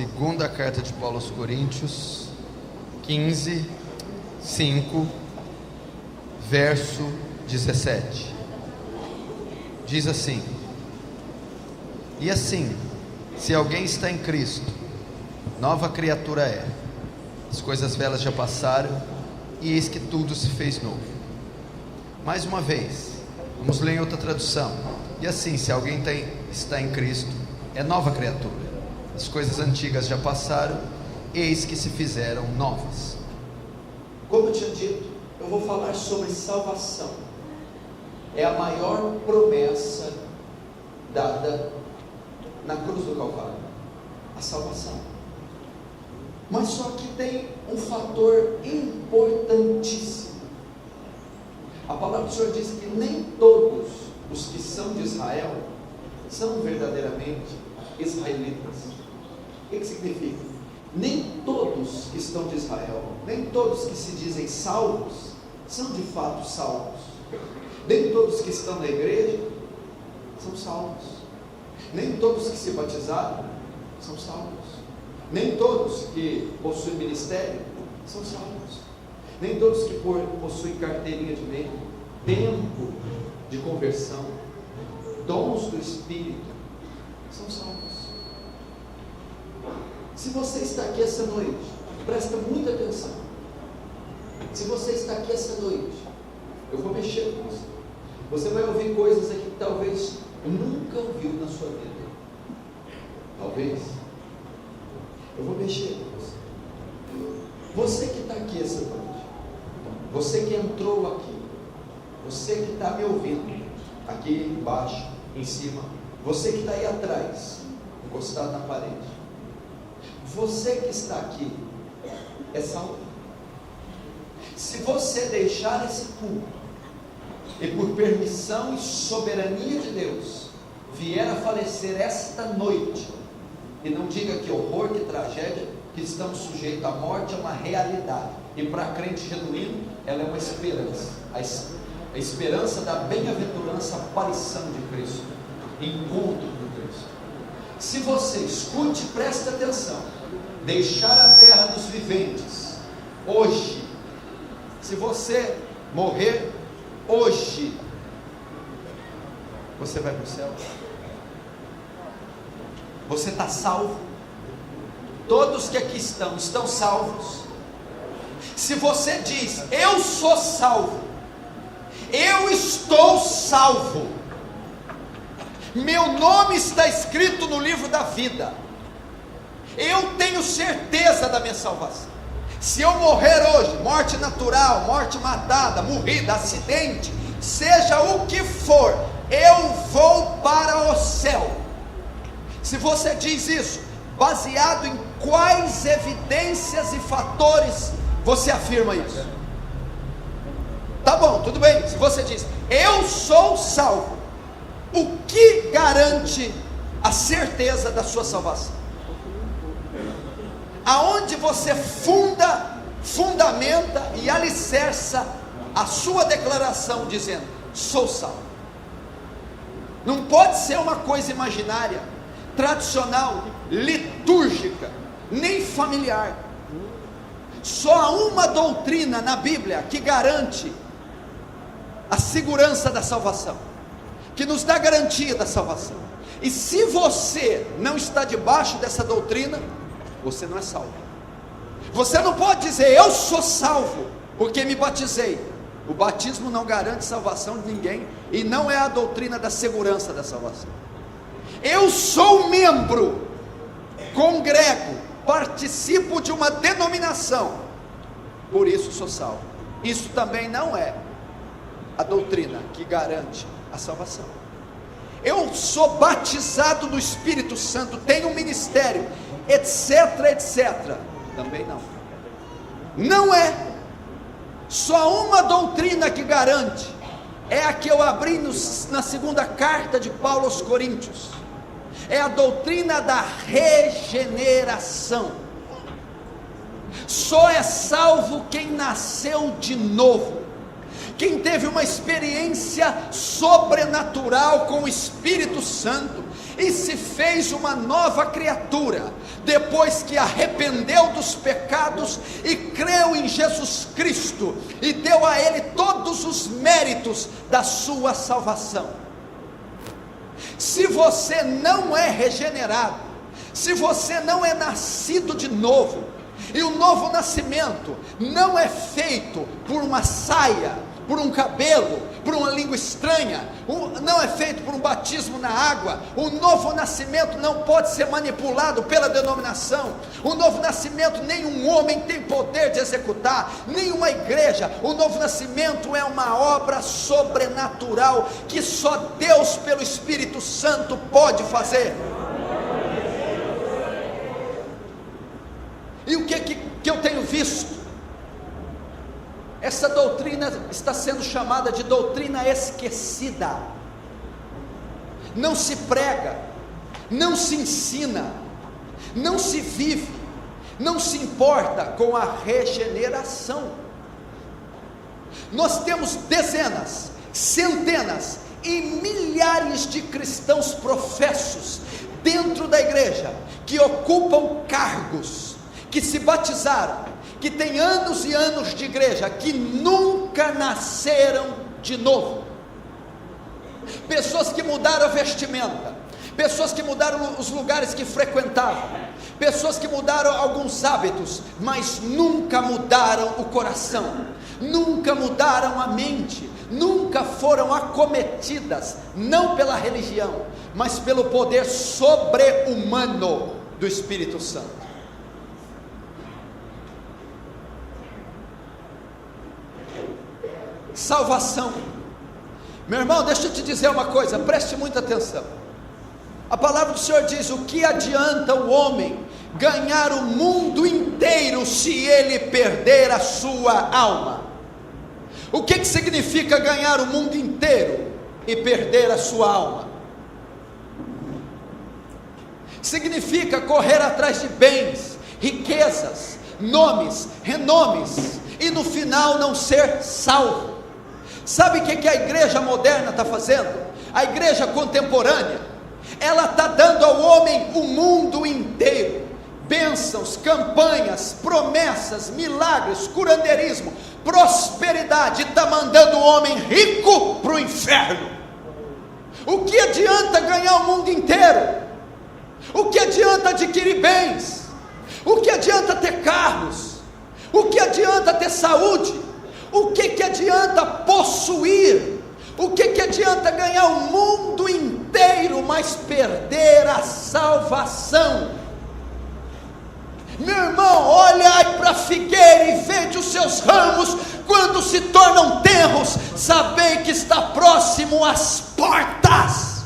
Segunda carta de Paulo aos Coríntios, 15, 5, verso 17. Diz assim: e assim, se alguém está em Cristo, nova criatura é. As coisas velhas já passaram, e eis que tudo se fez novo. Mais uma vez, vamos ler em outra tradução. E assim, se alguém está em Cristo, é nova criatura. As coisas antigas já passaram, eis que se fizeram novas. Como eu tinha dito, eu vou falar sobre salvação. É a maior promessa dada na cruz do Calvário, a salvação. Mas só que tem um fator importantíssimo. A palavra do Senhor diz que nem todos os que são de Israel são verdadeiramente israelitas. O que significa? Nem todos que estão de Israel, nem todos que se dizem salvos, são de fato salvos. Nem todos que estão na igreja são salvos. Nem todos que se batizaram são salvos. Nem todos que possuem ministério são salvos. Nem todos que possuem carteirinha de membro, tempo de conversão, dons do Espírito, são salvos. Se você está aqui essa noite, presta muita atenção. Se você está aqui essa noite, eu vou mexer com você. Você vai ouvir coisas aqui que talvez nunca ouviu na sua vida. Talvez. Eu vou mexer com você. Você que está aqui essa noite, você que entrou aqui, você que está me ouvindo, aqui embaixo, em cima, você que está aí atrás, encostado na parede, você que está aqui é salvo. Se você deixar esse culto e por permissão e soberania de Deus vier a falecer esta noite, e não diga que horror, que tragédia, que estamos sujeitos à morte, é uma realidade, e para crente genuíno ela é uma esperança, a esperança da bem-aventurança aparição de Cristo, encontro com Cristo. Se você, escute, preste atenção, deixar a terra dos viventes hoje, se você morrer hoje, você vai para o céu. Você está salvo. Todos que aqui estão salvos. Se você diz: eu sou salvo, eu estou salvo, meu nome está escrito no livro da vida, eu tenho certeza da minha salvação. Se eu morrer hoje, morte natural, morte matada, morrida, acidente, seja o que for, eu vou para o céu. Se você diz isso, baseado em quais evidências e fatores você afirma isso? Tá bom, tudo bem. Se você diz: eu sou salvo, o que garante a certeza da sua salvação? Aonde você fundamenta e alicerça a sua declaração dizendo: sou salvo? Não pode ser uma coisa imaginária, tradicional, litúrgica, nem familiar. Só há uma doutrina na Bíblia que garante a segurança da salvação, que nos dá garantia da salvação. E se você não está debaixo dessa doutrina, você não é salvo. Você não pode dizer: eu sou salvo porque me batizei. O batismo não garante salvação de ninguém, e não é a doutrina da segurança da salvação. Eu sou membro, congrego, participo de uma denominação, por isso sou salvo. Isso também não é a doutrina que garante a salvação. Eu sou batizado no Espírito Santo, tenho um ministério, etc, etc. Também não. Não é. Só uma doutrina que garante, é a que eu abri na segunda carta de Paulo aos Coríntios. É a doutrina da regeneração. Só é salvo quem nasceu de novo, quem teve uma experiência sobrenatural com o Espírito Santo, e se fez uma nova criatura, depois que arrependeu dos pecados e creu em Jesus Cristo, e deu a Ele todos os méritos da sua salvação. Se você não é regenerado, se você não é nascido de novo, e o novo nascimento não é feito por uma saia, por um cabelo, por uma língua estranha, não é feito por um batismo na água. O novo nascimento não pode ser manipulado pela denominação. O novo nascimento nenhum homem tem poder de executar, nenhuma igreja. O novo nascimento é uma obra sobrenatural que só Deus pelo Espírito Santo pode fazer. E o que eu tenho visto? Essa doutrina está sendo chamada de doutrina esquecida. Não se prega, não se ensina, não se vive, não se importa com a regeneração. Nós temos dezenas, centenas e milhares de cristãos professos dentro da igreja, que ocupam cargos, que se batizaram, que têm anos e anos de igreja, que nunca nasceram de novo. Pessoas que mudaram a vestimenta, pessoas que mudaram os lugares que frequentavam, pessoas que mudaram alguns hábitos, mas nunca mudaram o coração, nunca mudaram a mente, nunca foram acometidas, não pela religião, mas pelo poder sobre-humano do Espírito Santo. Salvação. Meu irmão, deixa eu te dizer uma coisa, preste muita atenção. A palavra do Senhor diz: o que adianta o homem ganhar o mundo inteiro se ele perder a sua alma? O que significa ganhar o mundo inteiro e perder a sua alma? Significa correr atrás de bens, riquezas, nomes, renomes, e no final não ser salvo. Sabe o que a igreja moderna está fazendo? A igreja contemporânea, ela está dando ao homem o mundo inteiro, bênçãos, campanhas, promessas, milagres, curandeirismo, prosperidade, está mandando o homem rico para o inferno. O que adianta ganhar o mundo inteiro? O que adianta adquirir bens? O que adianta ter carros? O que adianta ter saúde? O que adianta possuir? O que adianta ganhar o mundo inteiro, mas perder a salvação? Meu irmão, olhai para a figueira e vede os seus ramos, quando se tornam tenros, sabei que está próximo às portas.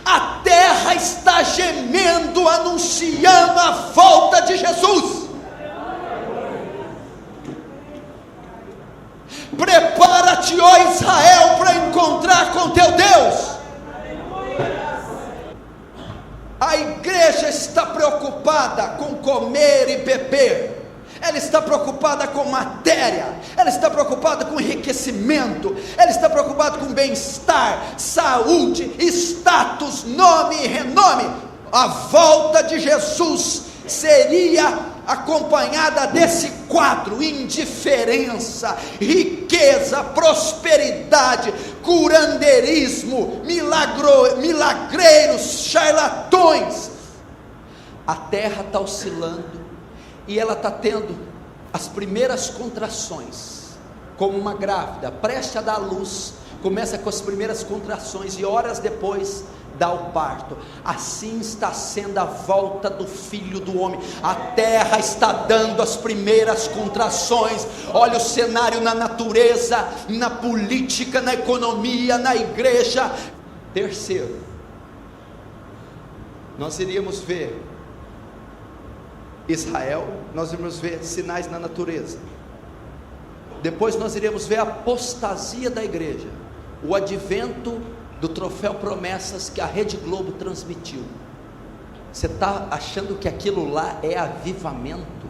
A terra está gemendo, anunciando a volta de Jesus. Prepara-te, ó Israel, para encontrar com teu Deus. A igreja está preocupada com comer e beber, ela está preocupada com matéria, ela está preocupada com enriquecimento, ela está preocupada com bem-estar, saúde, status, nome e renome. A volta de Jesus seria acompanhada desse quadro: indiferença, riqueza, prosperidade, curandeirismo, milagreiros, charlatões. A terra está oscilando e ela está tendo as primeiras contrações, como uma grávida preste a dar à luz, começa com as primeiras contrações e horas depois dá o parto. Assim está sendo a volta do Filho do Homem. A terra está dando as primeiras contrações. Olha o cenário na natureza, na política, na economia, na igreja. Terceiro, nós iríamos ver Israel, nós iríamos ver sinais na natureza. Depois nós iremos ver a apostasia da igreja, o advento do troféu promessas que a Rede Globo transmitiu. Você está achando que aquilo lá é avivamento?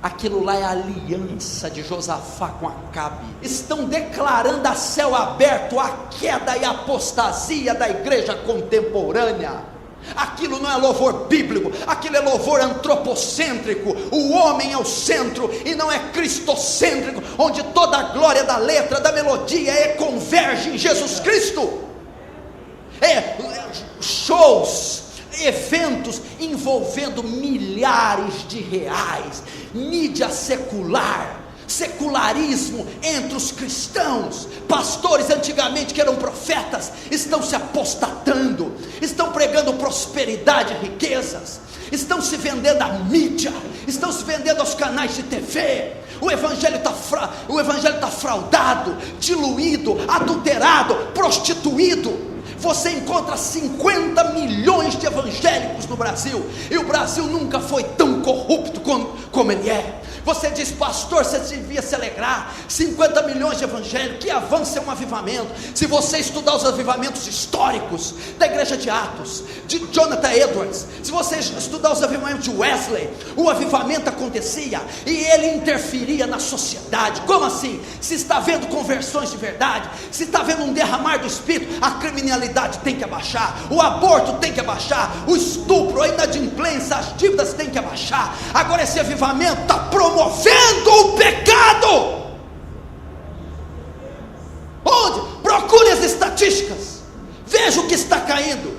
Aquilo lá é a aliança de Josafá com Acabe. Estão declarando a céu aberto a queda e a apostasia da igreja contemporânea. Aquilo não é louvor bíblico, aquilo é louvor antropocêntrico. O homem é o centro e não é cristocêntrico, onde toda a glória da letra, da melodia converge em Jesus Cristo. Shows, eventos envolvendo milhares de reais, mídia secular, secularismo entre os cristãos. Pastores antigamente que eram profetas estão se apostatando, estão pregando prosperidade e riquezas, estão se vendendo à mídia, estão se vendendo aos canais de TV. O evangelho está fraudado, diluído, adulterado, prostituído. Você encontra 50 milhões de evangélicos no Brasil, e o Brasil nunca foi tão corrupto como ele é. Você diz: pastor, você devia se alegrar, 50 milhões de evangélicos, que avanço é um avivamento. Se você estudar os avivamentos históricos da igreja de Atos, de Jonathan Edwards, se você estudar os avivamentos de Wesley, o avivamento acontecia e ele interferia na sociedade. Como assim? Se está vendo conversões de verdade, se está vendo um derramar do Espírito, a criminalidade tem que abaixar, o aborto tem que abaixar, o estupro, a inadimplência, as dívidas tem que abaixar. Agora esse avivamento está promovendo o pecado. Onde? Procure as estatísticas, veja o que está caindo.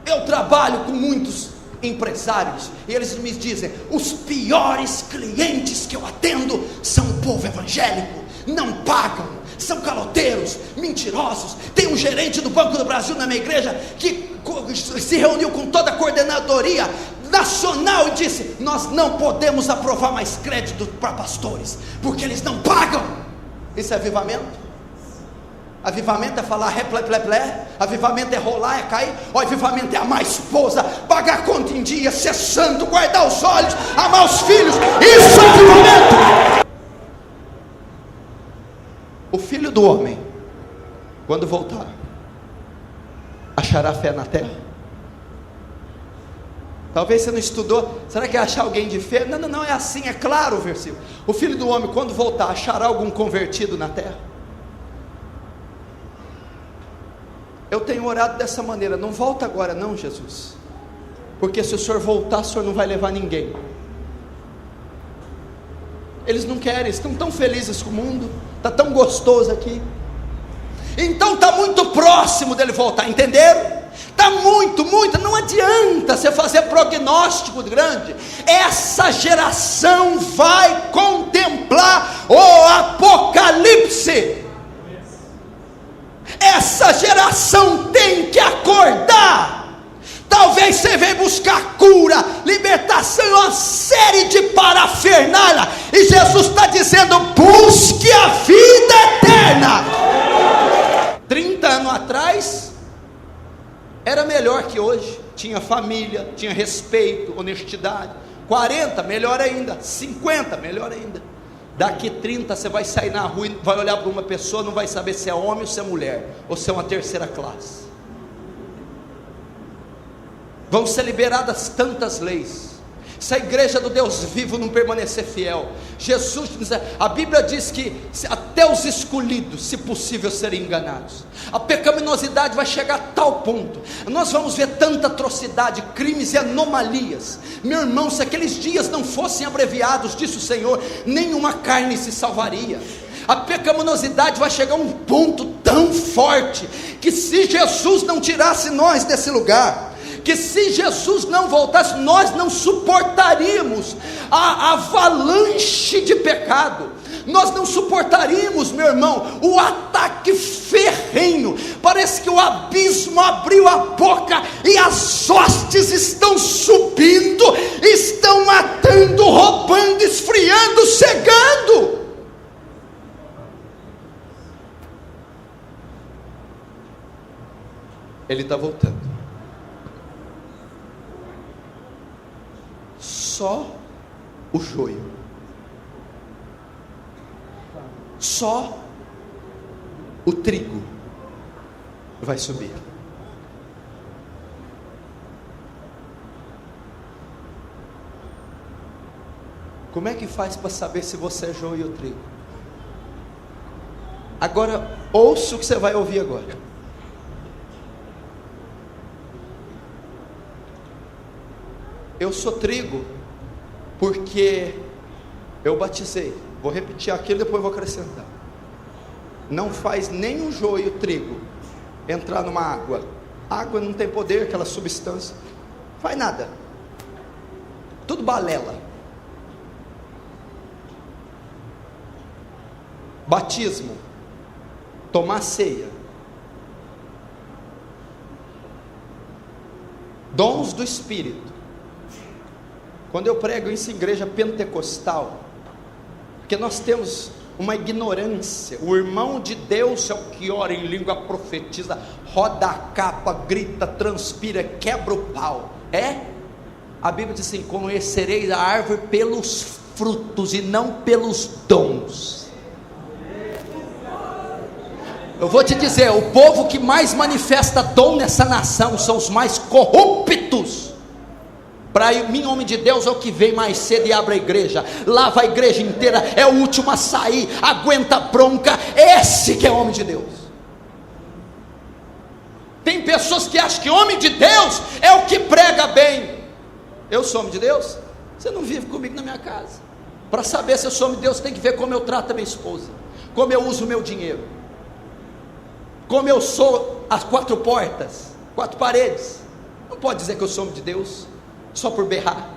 Eu trabalho com muitos empresários e eles me dizem: os piores clientes que eu atendo são o povo evangélico, não pagam, são caloteiros, mentirosos. Tem um gerente do Banco do Brasil na minha igreja que se reuniu com toda a coordenadoria nacional e disse: nós não podemos aprovar mais crédito para pastores, porque eles não pagam. Isso é avivamento? Avivamento é falar plé, avivamento é rolar, é cair. O avivamento é amar a esposa, pagar conta em dia, ser santo, guardar os olhos, amar os filhos. Isso é avivamento. O Filho do Homem, quando voltar, achará fé na terra? Talvez você não estudou. Será que é achar alguém de fé? Não, é assim, é claro o versículo. O Filho do Homem, quando voltar, achará algum convertido na terra? Eu tenho orado dessa maneira: não volta agora não, Jesus, porque se o Senhor voltar, o Senhor não vai levar ninguém. Eles não querem, estão tão felizes com o mundo, está tão gostoso aqui, então está muito próximo dele voltar, entenderam? Está muito, não adianta você fazer prognóstico grande. Essa geração vai contemplar o Apocalipse. Essa geração tem que acordar. Talvez você venha buscar cura, libertação, uma série de parafernália, e Jesus está dizendo: busque a vida eterna. 30 anos atrás era melhor que hoje, tinha família, tinha respeito, honestidade. 40, melhor ainda. 50, melhor ainda. Daqui 30 você vai sair na rua e vai olhar para uma pessoa, não vai saber se é homem ou se é mulher, ou se é uma terceira classe. Vão ser liberadas tantas leis, se a igreja do Deus vivo não permanecer fiel. Jesus diz, a Bíblia diz que até os escolhidos, se possível, serem enganados. A pecaminosidade vai chegar a tal ponto, nós vamos ver tanta atrocidade, crimes e anomalias. Meu irmão, se aqueles dias não fossem abreviados, disse o Senhor, nenhuma carne se salvaria. A pecaminosidade vai chegar a um ponto tão forte, que se Jesus não tirasse nós desse lugar, que se Jesus não voltasse, nós não suportaríamos a avalanche de pecado, nós não suportaríamos, meu irmão, o ataque ferrenho. Parece que o abismo abriu a boca e as hostes estão subindo, estão matando, roubando, esfriando, cegando. Ele está voltando. Só o joio, só o trigo vai subir. Como é que faz para saber se você é joio ou trigo? Agora, ouça o que você vai ouvir agora. eu sou trigo porque eu batizei. Vou repetir aquilo, depois vou acrescentar. Não faz nem um joio trigo entrar numa água. A água não tem poder, aquela substância, faz nada, tudo balela. Batismo, tomar ceia, dons do Espírito. Quando eu prego isso em igreja pentecostal, porque nós temos uma ignorância. O irmão de Deus é o que ora em língua, profetiza, roda a capa, grita, transpira, quebra o pau. A Bíblia diz assim: conhecereis a árvore pelos frutos e não pelos dons. Eu vou te dizer, o povo que mais manifesta dom nessa nação são os mais corruptos. Para mim, homem de Deus é o que vem mais cedo e abre a igreja, lava a igreja inteira, é o último a sair, aguenta bronca. Esse que é homem de Deus. Tem pessoas que acham que homem de Deus é o que prega bem. Eu sou homem de Deus? Você não vive comigo na minha casa. Para saber se eu sou homem de Deus, tem que ver como eu trato a minha esposa, como eu uso o meu dinheiro, como eu sou as quatro portas, quatro paredes. Não pode dizer que eu sou homem de Deus só por berrar.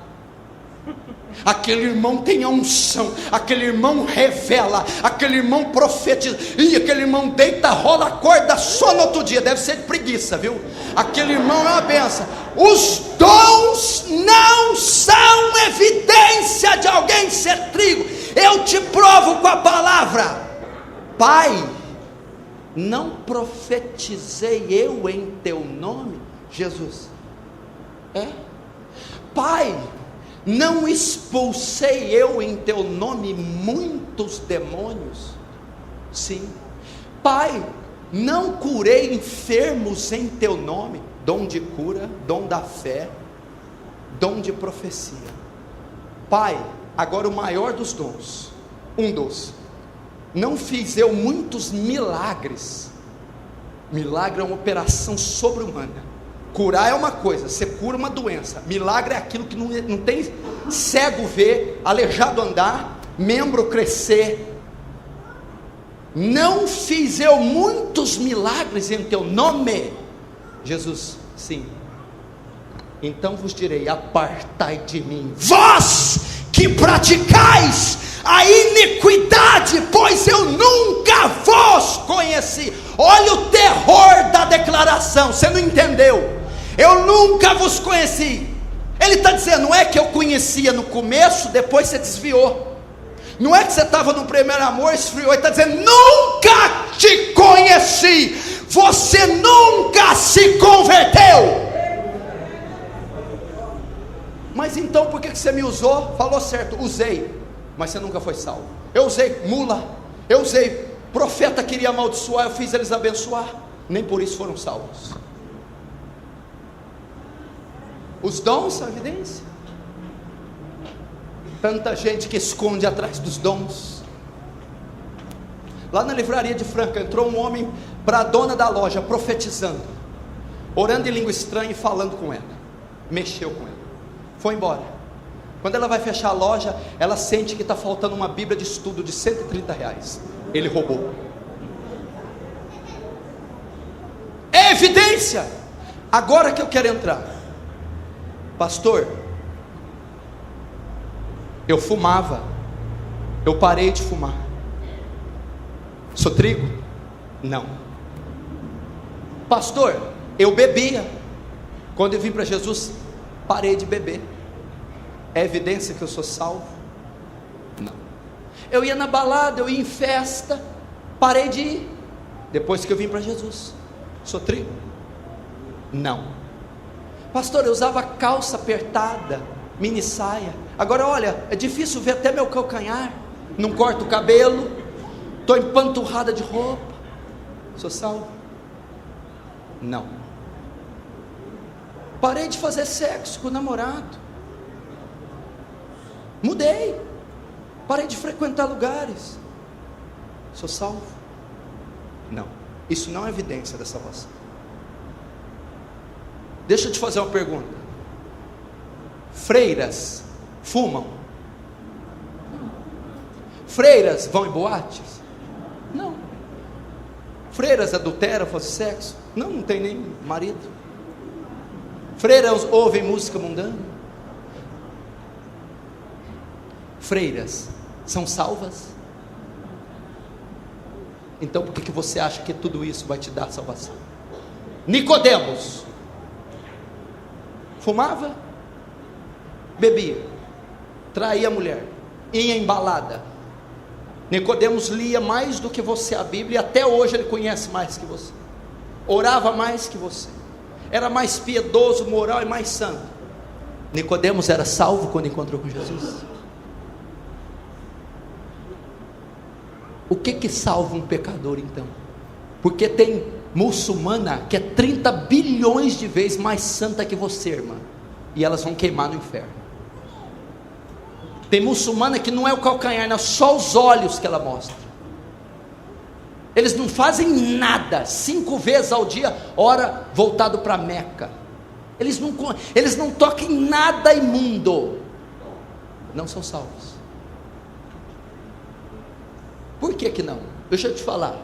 Aquele irmão tem a unção, aquele irmão revela, aquele irmão profetiza, e aquele irmão deita, rola, acorda só no outro dia. Deve ser de preguiça, viu? Aquele irmão é uma benção. Os dons não são evidência de alguém ser trigo. Eu te provo com a palavra. Pai, não profetizei eu em teu nome? Jesus, Pai, não expulsei eu em teu nome muitos demônios? Sim. Pai, não curei enfermos em teu nome? Dom de cura, dom da fé, dom de profecia. Pai, agora o maior dos dons, um dos, não fiz eu muitos milagres? Milagre é uma operação sobre-humana. Curar é uma coisa, você cura uma doença. Milagre é aquilo que não tem cego ver, aleijado andar, membro crescer. Não fiz eu muitos milagres em teu nome? Jesus, sim. Então vos direi: apartai de mim, vós que praticais a iniquidade, pois eu nunca vos conheci. Olha o terror da declaração, você não entendeu? Eu nunca vos conheci. Ele está dizendo, não é que eu conhecia no começo, depois você desviou. Não é que você estava no primeiro amor, esfriou. Ele está dizendo, nunca te conheci. Você nunca se converteu. Mas então por que você me usou? Falou certo, usei, mas você nunca foi salvo. Eu usei mula, eu usei profeta, queria amaldiçoar, eu fiz eles abençoar, nem por isso foram salvos. Os dons são evidência. Tanta gente que esconde atrás dos dons. Lá na livraria de Franca entrou um homem para a dona da loja, profetizando, orando em língua estranha e falando com ela. Mexeu com ela, foi embora. Quando ela vai fechar a loja, ela sente que está faltando uma Bíblia de estudo de R$130. Ele roubou. É evidência. Agora que eu quero entrar, pastor, eu fumava, eu parei de fumar. Sou trigo? Não. Pastor, eu bebia, quando eu vim para Jesus, parei de beber. É evidência que eu sou salvo? Não. Eu ia na balada, eu ia em festa, parei de ir, depois que eu vim para Jesus. Sou trigo? Não. Pastor, eu usava calça apertada, mini saia. Agora olha, é difícil ver até meu calcanhar. Não corto o cabelo, estou empanturrada de roupa. Sou salvo? Não. Parei de fazer sexo com o namorado. Mudei. Parei de frequentar lugares. Sou salvo? Não. Isso não é evidência da salvação. Deixa eu te fazer uma pergunta. Freiras fumam? Freiras vão em boates? Não. Freiras adulteram, fazem sexo? Não, não tem nem marido. Freiras ouvem música mundana? Freiras são salvas? Então por que você acha que tudo isso vai te dar salvação? Nicodemos fumava, bebia, traía a mulher, ia em balada. Nicodemos lia mais do que você a Bíblia, e até hoje ele conhece mais que você, orava mais que você, era mais piedoso, moral e mais santo. Nicodemos era salvo quando encontrou com Jesus. O que salva um pecador então? Porque tem muçulmana que é 30 bilhões de vezes mais santa que você, irmã, e elas vão queimar no inferno. Tem muçulmana que não é o calcanhar, não, só os olhos que ela mostra. Eles não fazem nada, 5 vezes ao dia, ora voltado para Meca. Eles não tocam em nada imundo, não são salvos. Por que não? Deixa eu te falar.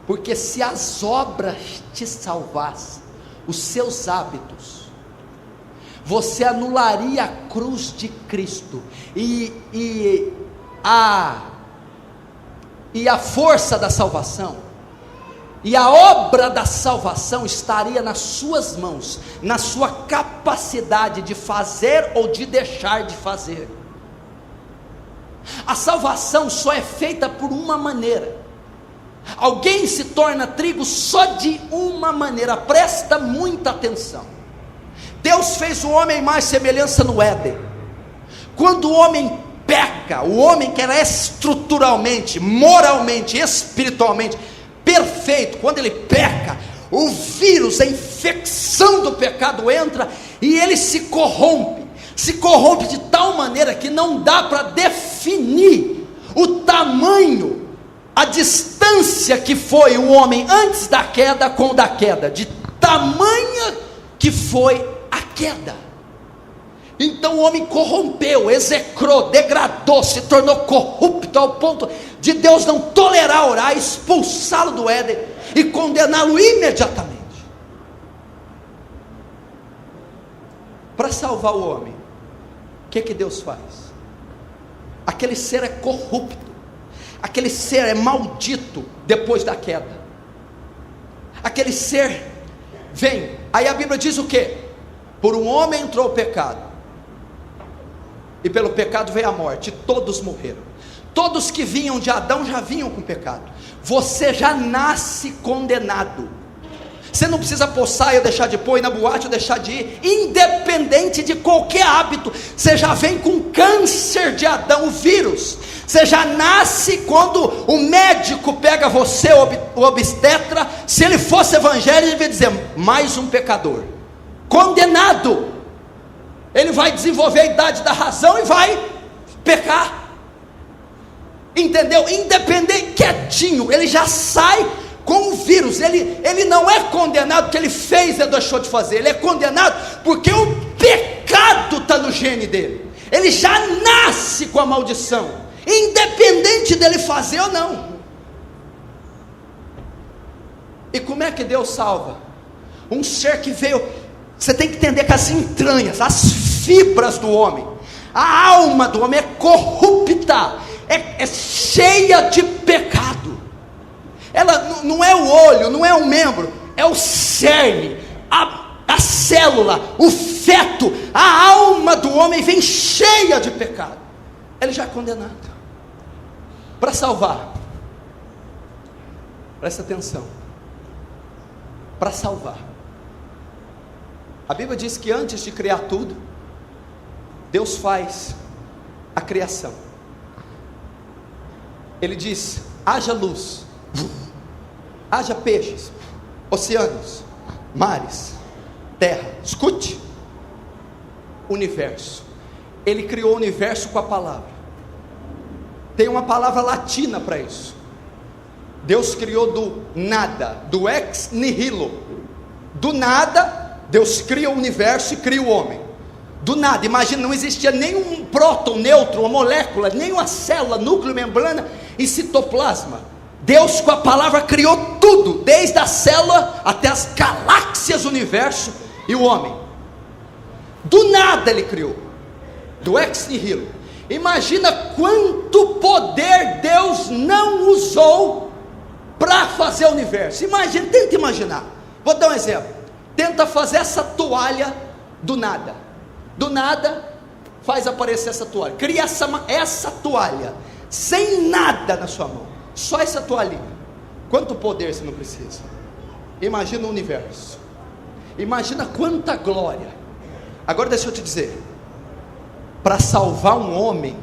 Porque se as obras te salvassem, os seus hábitos, você anularia a cruz de Cristo, e a força da salvação, e a obra da salvação estaria nas suas mãos, na sua capacidade de fazer ou de deixar de fazer. A salvação só é feita por uma maneira. Alguém se torna trigo só de uma maneira. Presta muita atenção. Deus fez o homem à imagem e semelhança no Éden. Quando o homem peca, o homem que era estruturalmente, moralmente, espiritualmente perfeito, quando ele peca, o vírus, a infecção do pecado entra e ele se corrompe de tal maneira que não dá para definir o tamanho, a distância que foi o homem antes da queda com o da queda, de tamanha que foi a queda. Então o homem corrompeu, execrou, degradou, se tornou corrupto ao ponto de Deus não tolerar orar, expulsá-lo do Éden e condená-lo imediatamente. Para salvar o homem, o que Deus faz? Aquele ser é corrupto, aquele ser é maldito depois da queda. Aquele ser vem, aí a Bíblia diz o que? Por um homem entrou o pecado, e pelo pecado veio a morte, todos morreram. Todos que vinham de Adão já vinham com pecado. Você já nasce condenado. Você não precisa poçar ou deixar de pôr, ir na boate ou deixar de ir, independente de qualquer hábito. Você já vem com câncer de Adão, o vírus. Você já nasce quando o médico pega você, o obstetra, se ele fosse evangélico, ele vai dizer, mais um pecador, condenado. Ele vai desenvolver a idade da razão e vai pecar. Entendeu? Independente, quietinho, ele já sai com o vírus. Ele não é condenado porque ele fez e deixou de fazer. Ele é condenado porque o pecado está no gene dele. Ele já nasce com a maldição, independente dele fazer ou não. E como é que Deus salva? Um ser que veio, você tem que entender que as entranhas, as fibras do homem, a alma do homem é corrupta, é cheia de pecado. Ela não é o olho, não é o membro, é o cerne, a célula, o feto, a alma do homem vem cheia de pecado. Ele já é condenado. Para salvar, presta atenção, para salvar, a Bíblia diz que antes de criar tudo, Deus faz a criação. Ele diz, haja luz, haja peixes, oceanos, mares, terra. Escute, universo. Ele criou o universo com a palavra. Tem uma palavra latina para isso. Deus criou do nada, do ex nihilo. Do nada, Deus cria o universo e cria o homem. Do nada, imagina, não existia nenhum próton, nêutron, uma molécula, nenhuma célula, núcleo, membrana e citoplasma. Deus com a palavra criou tudo, desde a célula até as galáxias, o universo e o homem. Do nada ele criou, do ex nihilo. Imagina quanto poder Deus não usou para fazer o universo. Imagina, tenta imaginar. Vou dar um exemplo. Tenta fazer essa toalha do nada. Do nada, faz aparecer essa toalha. Cria essa toalha, sem nada na sua mão. Só essa toalhinha. Quanto poder você não precisa? Imagina o universo. Imagina quanta glória. Agora deixa eu te dizer. Para salvar um homem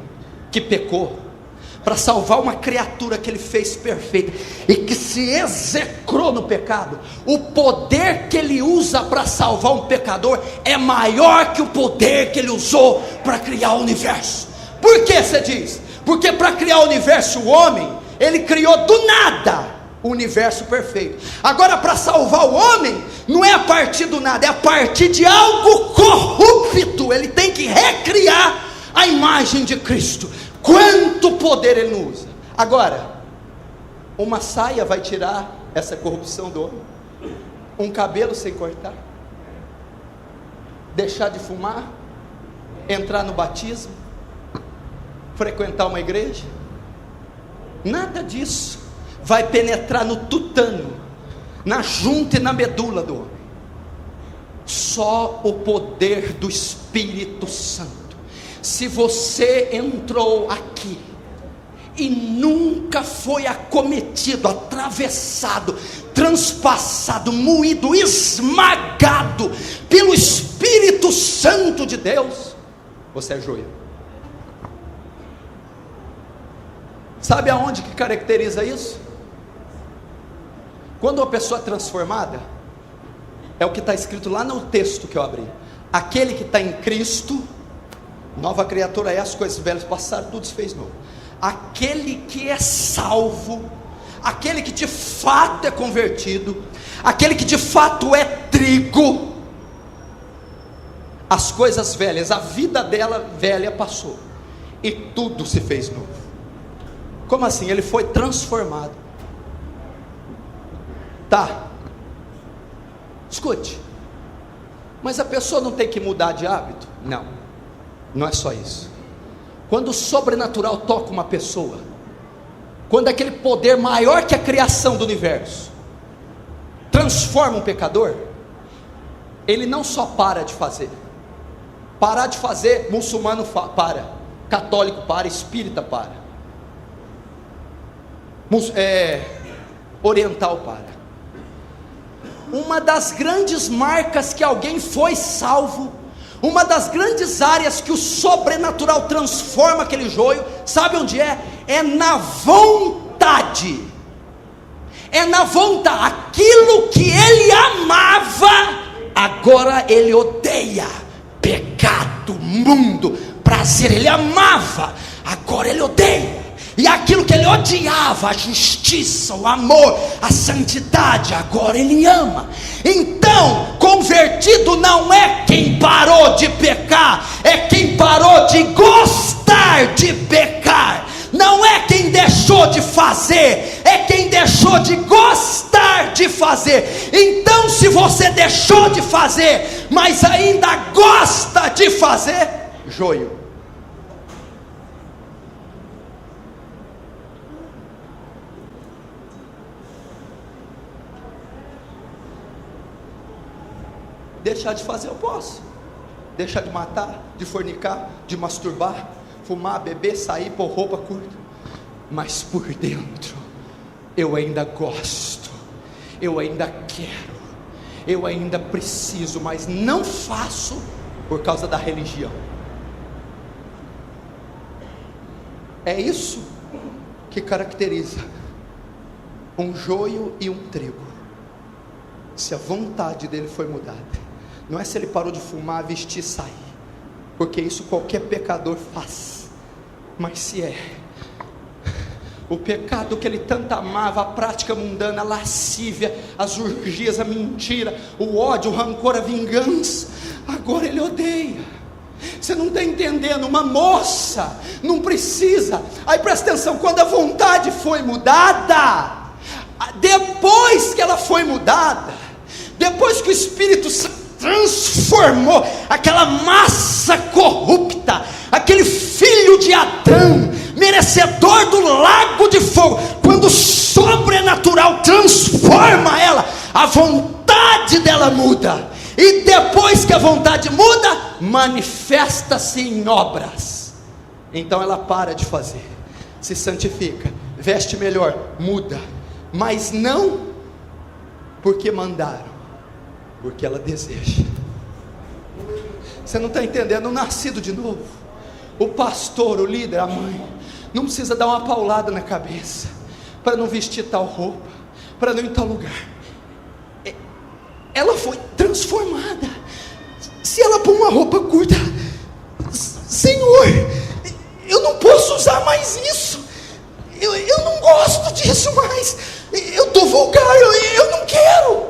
que pecou, para salvar uma criatura que ele fez perfeita e que se execrou no pecado, o poder que ele usa para salvar um pecador é maior que o poder que ele usou para criar o universo. Por que você diz? Porque para criar o universo, o homem, ele criou do nada o universo perfeito. Agora, para salvar o homem, não é a partir do nada, é a partir de algo corrupto. Ele tem que recriar a imagem de Cristo. Quanto poder ele não usa. Agora, uma saia vai tirar essa corrupção do homem? Um cabelo sem cortar? Deixar de fumar? Entrar no batismo? Frequentar uma igreja? Nada disso vai penetrar no tutano, na junta e na medula do homem. Só o poder do Espírito Santo. Se você entrou aqui e nunca foi acometido, atravessado, transpassado, moído, esmagado pelo Espírito Santo de Deus, você é joio. Sabe aonde que caracteriza isso? Quando uma pessoa é transformada, é o que está escrito lá no texto que eu abri: aquele que está em Cristo, nova criatura é, as coisas velhas passaram, tudo se fez novo. Aquele que é salvo, aquele que de fato é convertido, aquele que de fato é trigo, as coisas velhas, a vida dela velha passou e tudo se fez novo. Como assim? Ele foi transformado. Tá, escute, mas a pessoa não tem que mudar de hábito? Não, não é só isso. Quando o sobrenatural toca uma pessoa, quando aquele poder maior que a criação do universo transforma um pecador, ele não só para de fazer. Parar de fazer, muçulmano para, católico para, espírita para, oriental para. Uma das grandes marcas que alguém foi salvo, uma das grandes áreas que o sobrenatural transforma aquele joio, sabe onde é? É na vontade. É na vontade. Aquilo que ele amava, agora ele odeia. Pecado, mundo, prazer, ele amava, agora ele odeia. E aquilo que ele odiava, a justiça, o amor, a santidade, agora ele ama. Então, convertido não é quem parou de pecar, é quem parou de gostar de pecar. Não é quem deixou de fazer, é quem deixou de gostar de fazer. Então, se você deixou de fazer, mas ainda gosta de fazer, joio. Deixar de fazer eu posso, deixar de matar, de fornicar, de masturbar, fumar, beber, sair, pôr roupa curta, mas por dentro eu ainda gosto, eu ainda quero, eu ainda preciso, mas não faço por causa da religião. É isso que caracteriza um joio e um trigo. Se a vontade dele foi mudada, não é se ele parou de fumar, vestir e sair, porque isso qualquer pecador faz, mas se é o pecado que ele tanto amava, a prática mundana, a lascívia, as orgias, a mentira, o ódio, o rancor, a vingança, agora ele odeia. Você não está entendendo, uma moça não precisa. Aí presta atenção, quando a vontade foi mudada, depois que ela foi mudada, depois que o Espírito Santo transformou aquela massa corrupta, aquele filho de Adão, merecedor do lago de fogo, quando o sobrenatural transforma ela, a vontade dela muda, e depois que a vontade muda, manifesta-se em obras. Então ela para de fazer, se santifica, veste melhor, muda, mas não porque mandaram, porque ela deseja. Você não está entendendo? O nascido de novo, o pastor, o líder, a mãe, não precisa dar uma paulada na cabeça para não vestir tal roupa, para não ir em tal lugar. Ela foi transformada. Se ela pôr uma roupa curta, Senhor, eu não posso usar mais isso, eu não gosto disso mais, eu estou vulgar, eu não quero,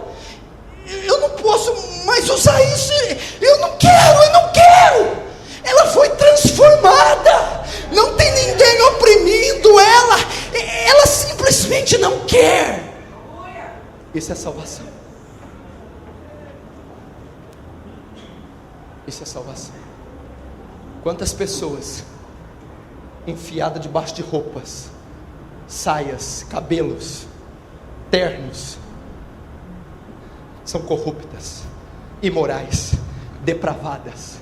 eu não posso mais usar isso, eu não quero. Ela foi transformada, não tem ninguém oprimindo ela simplesmente não quer. Isso é salvação. Isso é salvação. Quantas pessoas enfiadas debaixo de roupas, saias, cabelos, ternos, são corruptas, imorais, depravadas,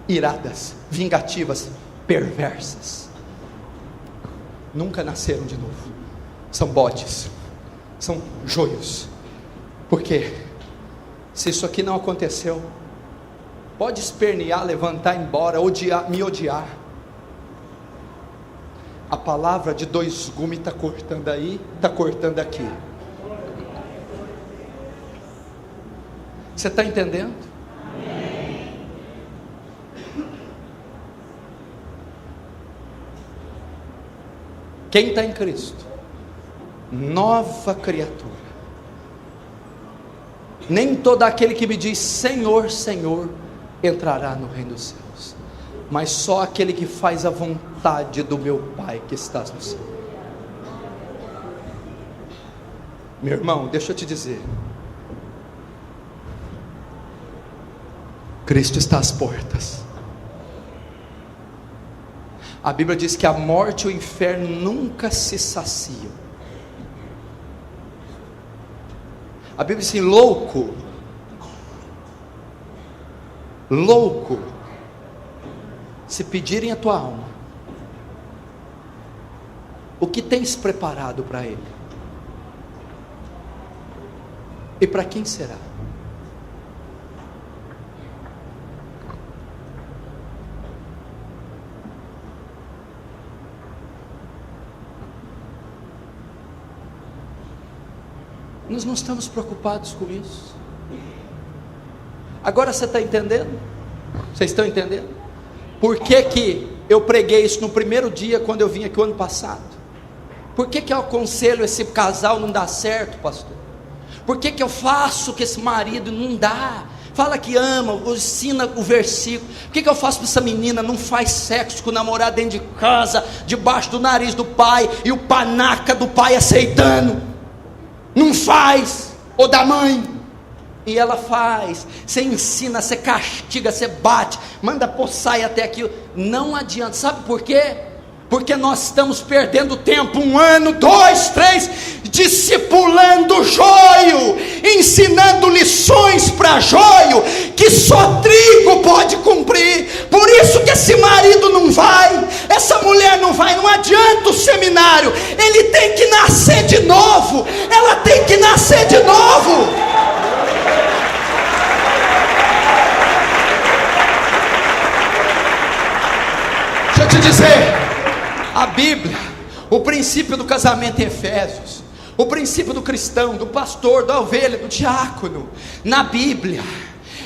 iradas, vingativas, perversas. Nunca nasceram de novo. São bodes, são joios. Porque se isso aqui não aconteceu, pode espernear, levantar, embora, me odiar. A palavra de dois gumes está cortando aí, está cortando aqui. Você está entendendo? Quem está em Cristo, nova criatura. Nem todo aquele que me diz Senhor, Senhor, entrará no reino dos céus, mas só aquele que faz a vontade do meu Pai que estás no céu. Meu irmão, deixa eu te dizer, Cristo está às portas. A Bíblia diz que a morte e o inferno nunca se saciam. A Bíblia diz assim: louco, se pedirem a tua alma, o que tens preparado para ele? E para quem será? Nós não estamos preocupados com isso. Agora você está entendendo? Vocês estão entendendo? Por que eu preguei isso no primeiro dia quando eu vim aqui o ano passado? Por que eu aconselho esse casal não dá certo, pastor? Por que eu faço que esse marido não dá? Fala que ama, ensina o versículo. Por que eu faço para essa menina não faz sexo com o namorado dentro de casa, debaixo do nariz do pai, e o panaca do pai aceitando? Não faz, ou da mãe, e ela faz. Você ensina, você castiga, você bate, manda pôr saia até aquilo, não adianta. Sabe por quê? Porque nós estamos perdendo tempo, 1 ano, 2, 3, discipulando joio, ensinando lições para joio, que só trigo pode cumprir. Por isso que esse marido não vai, essa mulher não vai, não adianta o seminário, ele tem que nascer de novo, ela tem que nascer de novo. Deixa eu te dizer, a Bíblia, o princípio do casamento em Efésios, o princípio do cristão, do pastor, da ovelha, do diácono, na Bíblia,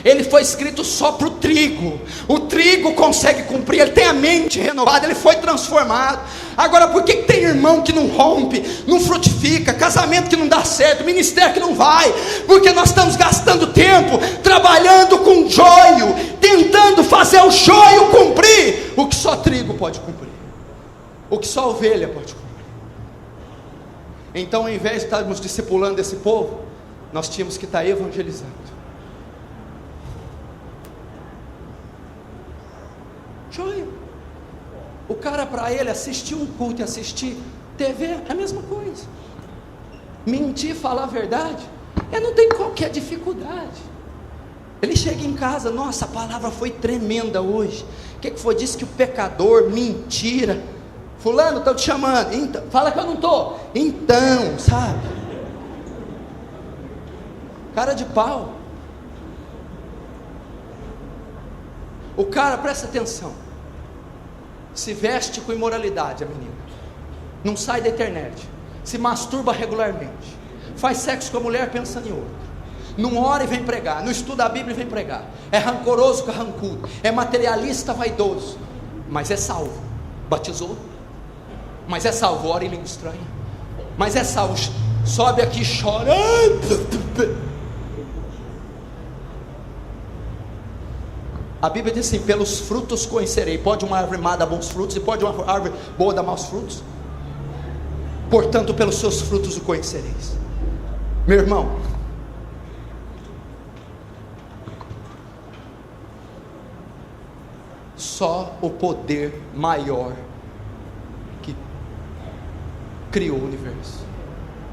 ele foi escrito só para o trigo. O trigo consegue cumprir, ele tem a mente renovada, ele foi transformado. Agora, por que tem irmão que não rompe, não frutifica, casamento que não dá certo, ministério que não vai? Porque nós estamos gastando tempo trabalhando com joio, tentando fazer o joio cumprir o que só trigo pode cumprir, o que só ovelha pode cumprir. Então, ao invés de estarmos discipulando esse povo, nós tínhamos que estar evangelizando. Joio. O cara, para ele assistir um culto e assistir TV é a mesma coisa. Mentir, falar a verdade, não tem qualquer dificuldade. Ele chega em casa, nossa, a palavra foi tremenda hoje. O que foi? Disse que o pecador, mentira. Fulano, estou te chamando. Então, fala que eu não estou. Então, sabe? Cara de pau. O cara, presta atenção, se veste com imoralidade, a menina, não sai da internet, se masturba regularmente, faz sexo com a mulher pensando em outra, não ora e vem pregar, não estuda a Bíblia e vem pregar, é rancoroso, carrancudo, é materialista, vaidoso, mas é salvo, batizou, mas é salvo, ora em língua estranha, mas é salvo, sobe aqui e chora. A Bíblia diz assim: pelos frutos conhecerei. Pode uma árvore má dar bons frutos, e pode uma árvore boa dar maus frutos? Portanto, pelos seus frutos o conhecereis. Meu irmão, só o poder maior que criou o universo.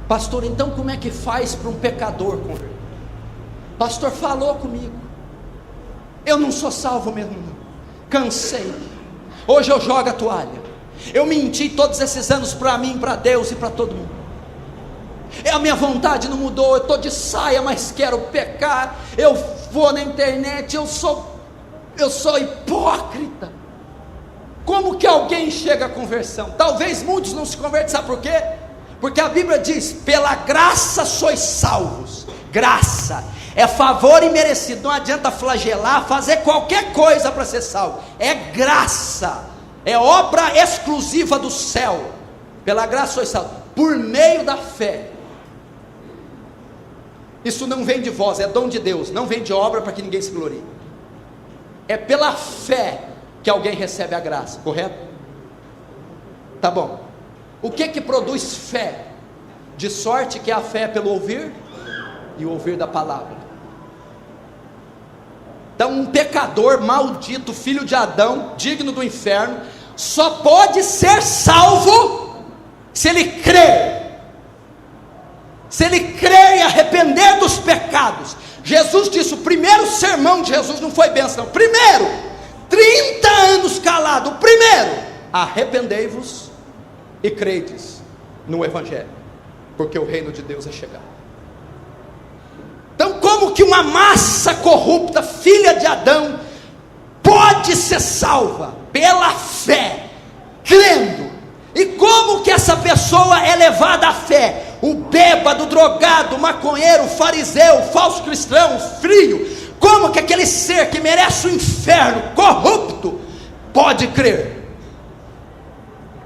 Pastor, então como é que faz para um pecador converter? Pastor, falou comigo, eu não sou salvo mesmo não, cansei, hoje eu jogo a toalha, eu menti todos esses anos para mim, para Deus e para todo mundo, a minha vontade não mudou, eu estou de saia, mas quero pecar, eu vou na internet, eu sou hipócrita. Como que alguém chega à conversão? Talvez muitos não se convertem, sabe por quê? Porque a Bíblia diz: pela graça sois salvos. Graça é favor imerecido, não adianta flagelar, fazer qualquer coisa para ser salvo, é graça, é obra exclusiva do céu. Pela graça sois salvos, por meio da fé. Isso não vem de vós, é dom de Deus, não vem de obra para que ninguém se glorie. É pela fé que alguém recebe a graça, correto? Tá bom. O que produz fé? De sorte que a fé é pelo ouvir e o ouvir da palavra. Então um pecador maldito, filho de Adão, digno do inferno, só pode ser salvo se ele crer, e arrepender dos pecados. Jesus disse, o primeiro sermão de Jesus não foi bênção não, primeiro, 30 anos calado, o primeiro, arrependei-vos e credes no Evangelho, porque o reino de Deus é chegado. Então como que uma massa corrupta, filha de Adão, pode ser salva? Pela fé, crendo. E como que essa pessoa é levada à fé? O bêbado, drogado, maconheiro, fariseu, falso cristão, frio, como que aquele ser que merece o inferno, corrupto, pode crer?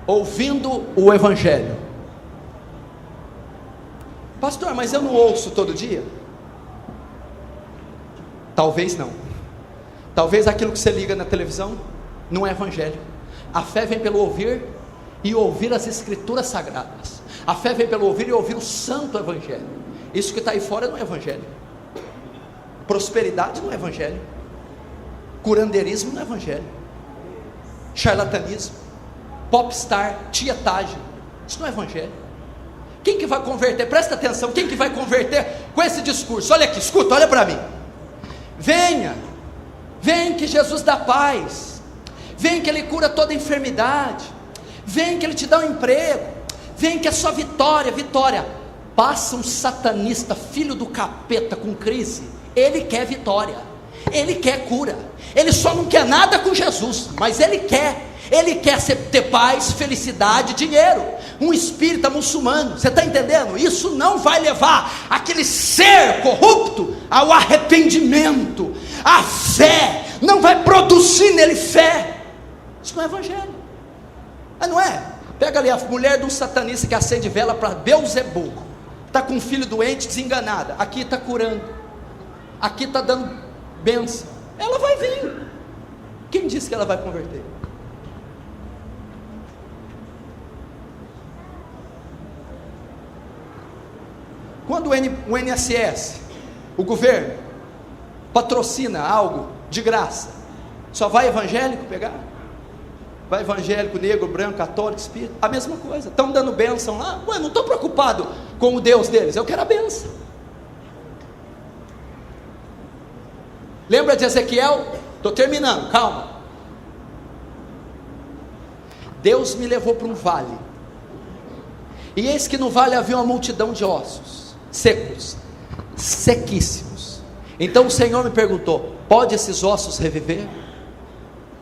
Ouvindo o Evangelho. Pastor, mas eu não ouço todo dia? Talvez não. Talvez aquilo que você liga na televisão não é Evangelho. A fé vem pelo ouvir e ouvir as Escrituras Sagradas. A fé vem pelo ouvir e ouvir o Santo Evangelho. Isso que está aí fora não é Evangelho. Prosperidade não é Evangelho. Curandeirismo não é Evangelho. Charlatanismo, popstar, tietagem, isso não é Evangelho. Quem que vai converter? Presta atenção, quem que vai converter com esse discurso? Olha aqui, escuta, olha para mim. Vem que Jesus dá paz, vem que Ele cura toda enfermidade, vem que Ele te dá um emprego, vem que é só vitória. Passa um satanista, filho do capeta, com crise, ele quer vitória, ele quer cura, ele só não quer nada com Jesus, mas ele quer ter paz, felicidade, dinheiro. Um espírita muçulmano, você está entendendo? Isso não vai levar aquele ser corrupto ao arrependimento. A fé não vai produzir nele fé. Isso não é Evangelho, não é? Pega ali a mulher de um satanista que acende vela para Beelzebul, está com um filho doente, desenganada, aqui está curando, aqui está dando bênção, ela vai vir. Quem disse que ela vai converter? Quando o INSS, o governo, patrocina algo de graça, só vai evangélico pegar? Vai evangélico, negro, branco, católico, espírita, a mesma coisa, estão dando bênção lá, não estou preocupado com o Deus deles, eu quero a bênção. Lembra de Ezequiel? Estou terminando, calma. Deus me levou para um vale, e eis que no vale havia uma multidão de ossos, secos, sequíssimos. Então o Senhor me perguntou: pode esses ossos reviver?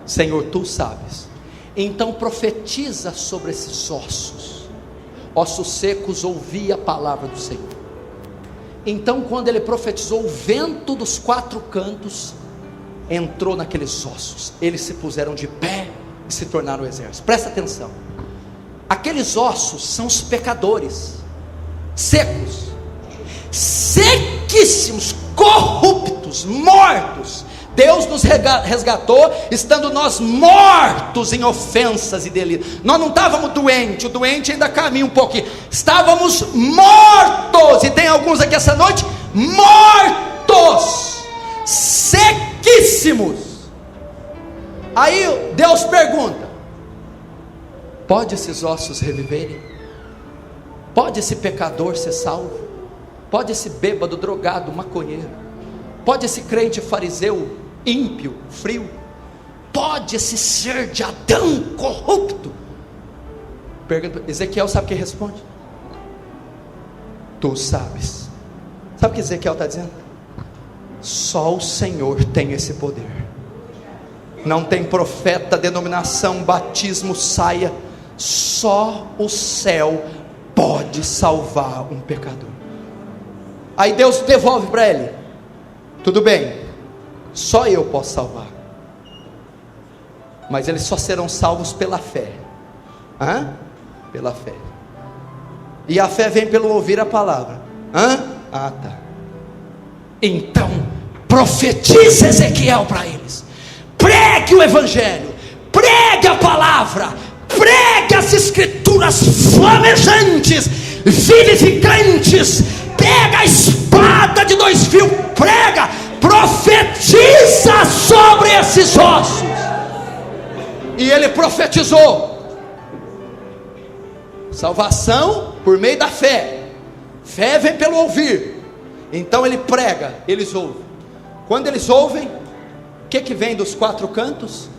Senhor, tu sabes. Então profetiza sobre esses ossos. Ossos secos, ouvi a palavra do Senhor. Então quando ele profetizou, o vento dos quatro cantos entrou naqueles ossos, eles se puseram de pé e se tornaram exército. Presta atenção, aqueles ossos são os pecadores, secos, sequíssimos, corruptos, mortos. Deus nos resgatou, estando nós mortos em ofensas e delitos. Nós não estávamos doentes, o doente ainda caminha um pouquinho, estávamos mortos, e tem alguns aqui essa noite, mortos, sequíssimos. Aí Deus pergunta: pode esses ossos reviverem? Pode esse pecador ser salvo? Pode esse bêbado, drogado, maconheiro? Pode esse crente fariseu, ímpio, frio? Pode esse ser de Adão corrupto? Pergunta. Ezequiel sabe o que responde? Tu sabes. Sabe o que Ezequiel está dizendo? Só o Senhor tem esse poder. Não tem profeta, denominação, batismo, saia. Só o céu pode salvar um pecador. Aí Deus devolve para ele: tudo bem, só eu posso salvar, mas eles só serão salvos pela fé. Pela fé. E a fé vem pelo ouvir a palavra. Tá. Então profetiza Ezequiel para eles, pregue o evangelho, pregue a palavra, pregue as escrituras flamejantes, vivificantes. Pega a espada de 2 fios, prega, profetiza sobre esses ossos. E ele profetizou salvação por meio da fé. Fé vem pelo ouvir. Então ele prega, eles ouvem. Quando eles ouvem, o que vem dos quatro cantos?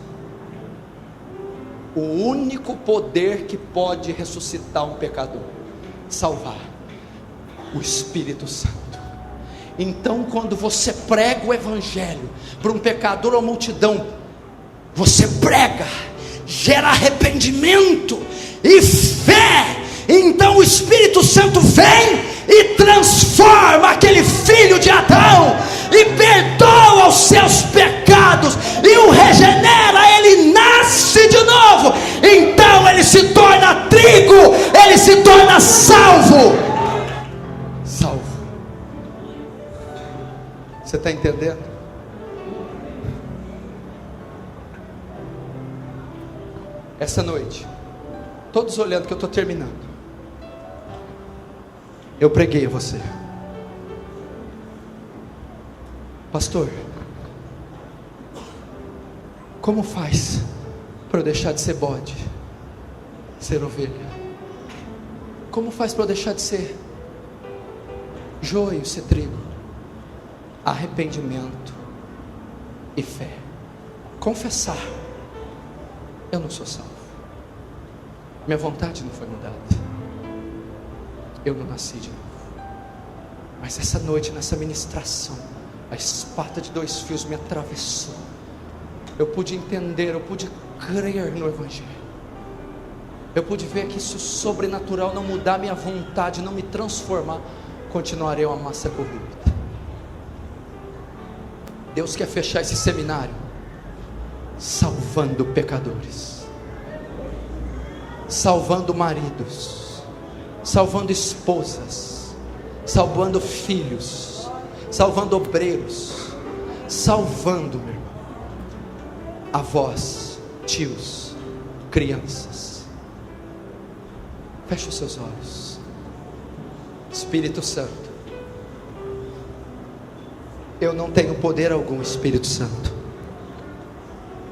O único poder que pode ressuscitar um pecador, salvar: o Espírito Santo. Então quando você prega o evangelho para um pecador ou multidão, você prega, gera arrependimento e fé. Então o Espírito Santo vem e transforma aquele filho de Adão, e perdoa os seus pecados, e o regenera, ele nasce de novo. Então ele se torna trigo, ele se torna salvo. Você está entendendo? Essa noite, todos olhando que eu estou terminando, eu preguei a você: pastor, como faz para eu deixar de ser bode, ser ovelha? Como faz para eu deixar de ser joio, ser trigo? Arrependimento e fé. Confessar: eu não sou salvo, minha vontade não foi mudada, eu não nasci de novo. Mas essa noite, nessa ministração, a espada de 2 fios me atravessou. Eu pude entender, eu pude crer no evangelho. Eu pude ver que se o sobrenatural não mudar minha vontade, não me transformar, continuarei uma massa corrupta. Deus quer fechar esse seminário salvando pecadores. salvando maridos, salvando esposas, salvando filhos, salvando obreiros, salvando, meu irmão, avós, tios, crianças. Feche os seus olhos. Espírito Santo, eu não tenho poder algum, Espírito Santo,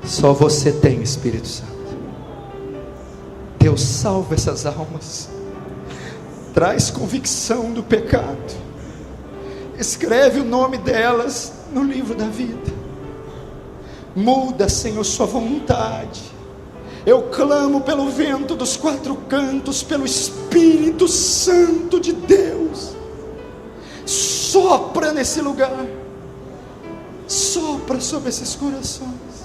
só você tem, Espírito Santo. Deus, salva essas almas, traz convicção do pecado, escreve o nome delas no livro da vida, muda, Senhor, sua vontade. Eu clamo pelo vento dos quatro cantos, pelo Espírito Santo de Deus, sopra nesse lugar, sopra sobre esses corações.